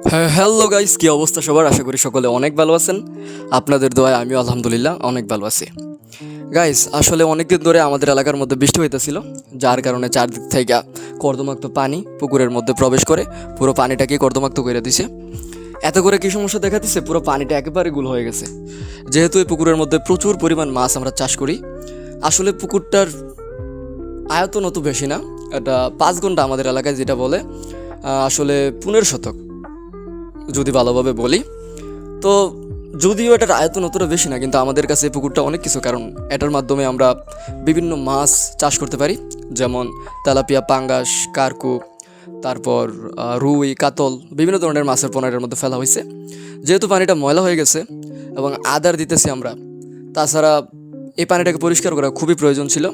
হ্যাঁ, hello guys, কি অবস্থা সবার? আশা করি সকলে অনেক ভালো আছেন। আপনাদের দোয়ায় আমিও আলহামদুলিল্লাহ অনেক ভালো আছি। গাইস, আসলে অনেকদিন ধরে আমাদের এলাকার মধ্যে বৃষ্টি হইতেছিল, যার কারণে চারদিক থেকে কর্দমাক্ত পানি পুকুরের মধ্যে প্রবেশ করে পুরো পানিটাকে কর্দমাক্ত করে দিছে। এত করে কি সমস্যা দেখা দিচ্ছে, পুরো পানিটা একেবারে গুল হয়ে গেছে। যেহেতু এই পুকুরের মধ্যে প্রচুর পরিমাণ মাছ আমরা চাষ করি, আসলে পুকুরটার আয়তন অত বেশি না। এটা 5 ঘন্টা আমাদের এলাকায় যেটা বলে, আসলে 15 শতক যদি ভালোভাবে বলি। তো যদিও এটার আয়তন অতটা বেশি না, কিন্তু আমাদের কাছে এই পুকুরটা অনেক কিছু, কারণ এটার মাধ্যমে আমরা বিভিন্ন মাছ চাষ করতে পারি, যেমন তেলাপিয়া, পাঙ্গাস, কার্কু, তারপর রুই, কাতল, বিভিন্ন ধরনের মাছের পোনা এর মধ্যে ফেলা হয়েছে। যেহেতু পানিটা ময়লা হয়ে গেছে এবং আদার দিতেছি আমরা, তাছাড়া এই পানিটাকে পরিষ্কার করা খুবই প্রয়োজন ছিল।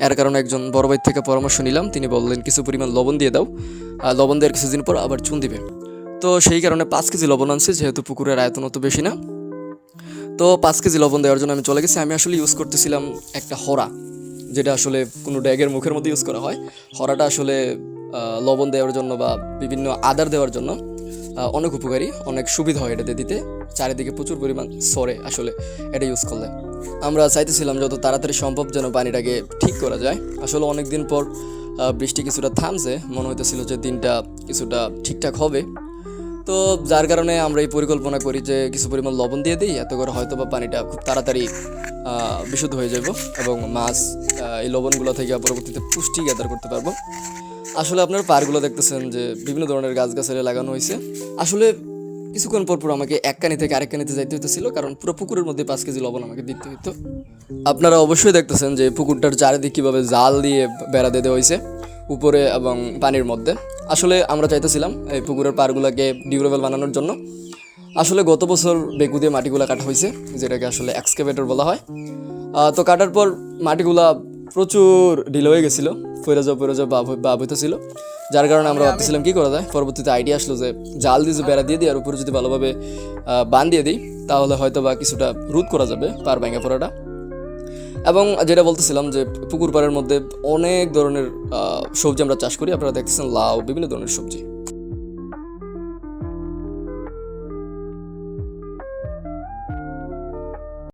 এর কারণে একজন বড় ভাই থেকে পরামর্শ নিলাম, তিনি বললেন কিছু পরিমাণ লবণ দিয়ে দাও, লবণ দেওয়ার কিছুদিন পর আবার চুন দিবে। তো সেই কারণে 5 কেজি লবণ আনছি, যেহেতু পুকুরের আয়তন অত বেশি না। তো 5 কেজি লবণ দেওয়ার জন্য আমি চলে গেছি। আমি আসলে ইউজ করতেছিলাম একটা হরা, যেটা আসলে কোনো ড্যাগের মুখের মধ্যে ইউজ করা হয়। হরাটা আসলে লবণ দেওয়ার জন্য বা বিভিন্ন আদার দেওয়ার জন্য অনেক উপকারী, অনেক সুবিধা হয় এটাতে দিতে। চারিদিকে প্রচুর পরিমাণ সরে আসলে এটা ইউজ করলে। আমরা চাইতেছিলাম যত তাড়াতাড়ি সম্ভব যেন পানিটাকে ঠিক করা যায়। আসলে অনেক দিন পর বৃষ্টি কিছুটা থামছে, মনে হইতেছিল যে দিনটা কিছুটা ঠিকঠাক হবে। তো যার কারণে আমরা এই পরিকল্পনা করি যে কিছু পরিমাণ লবণ দিয়ে দিই, এত করে হয়তো বা পানিটা খুব তাড়াতাড়ি বিশুদ্ধ হয়ে যাব এবং মাছ এই লবণগুলো থেকে পরবর্তীতে পুষ্টি গ্যাদার করতে পারবো। আসলে আপনার পারগুলো দেখতেছেন যে বিভিন্ন ধরনের গাছগাছালি লাগানো হয়েছে। আসলে কিছুক্ষণ পর পর আমাকে এক কানি থেকে আরেক কানিতে যাইতে হইতেছিল, কারণ পুরো পুকুরের মধ্যে 5 কেজি লবণ আমাকে দিতে হইতো। আপনারা অবশ্যই দেখতেছেন যে পুকুরটার চারিদিক কীভাবে জাল দিয়ে বেড়া দিতে হয়েছে উপরে এবং পানির মধ্যে। আসলে আমরা চাইতেছিলাম এই পুকুরের পাড়গুলোকে ডিউরেবল বানানোর জন্য। আসলে গত বছর বেকু দিয়ে মাটিগুলো কাটা হয়েছে, যেটাকে আসলে এক্সকাভেটর বলা হয়। তো কাটার পর মাটিগুলা প্রচুর ঢিলে হয়ে গেছিলো, ফৈরা ভাব হইতেছিল। যার কারণে আমরা ভাবতেছিলাম কী করা যায়। পরবর্তীতে আইডিয়া আসলো যে জাল দিয়ে বেড়া দিয়ে দিই আর উপরে যদি ভালোভাবে বান দিয়ে দিই, তাহলে হয়তো বা কিছুটা রোধ করা যাবে পার ভেঙে পড়াটা। এবং যেটা বলতেছিলাম যে পুকুর পাড়ের মধ্যে অনেক ধরনের সবজি আমরা চাষ করি। আপনারা দেখতেছেন লাউ, বিভিন্ন ধরনের সবজি।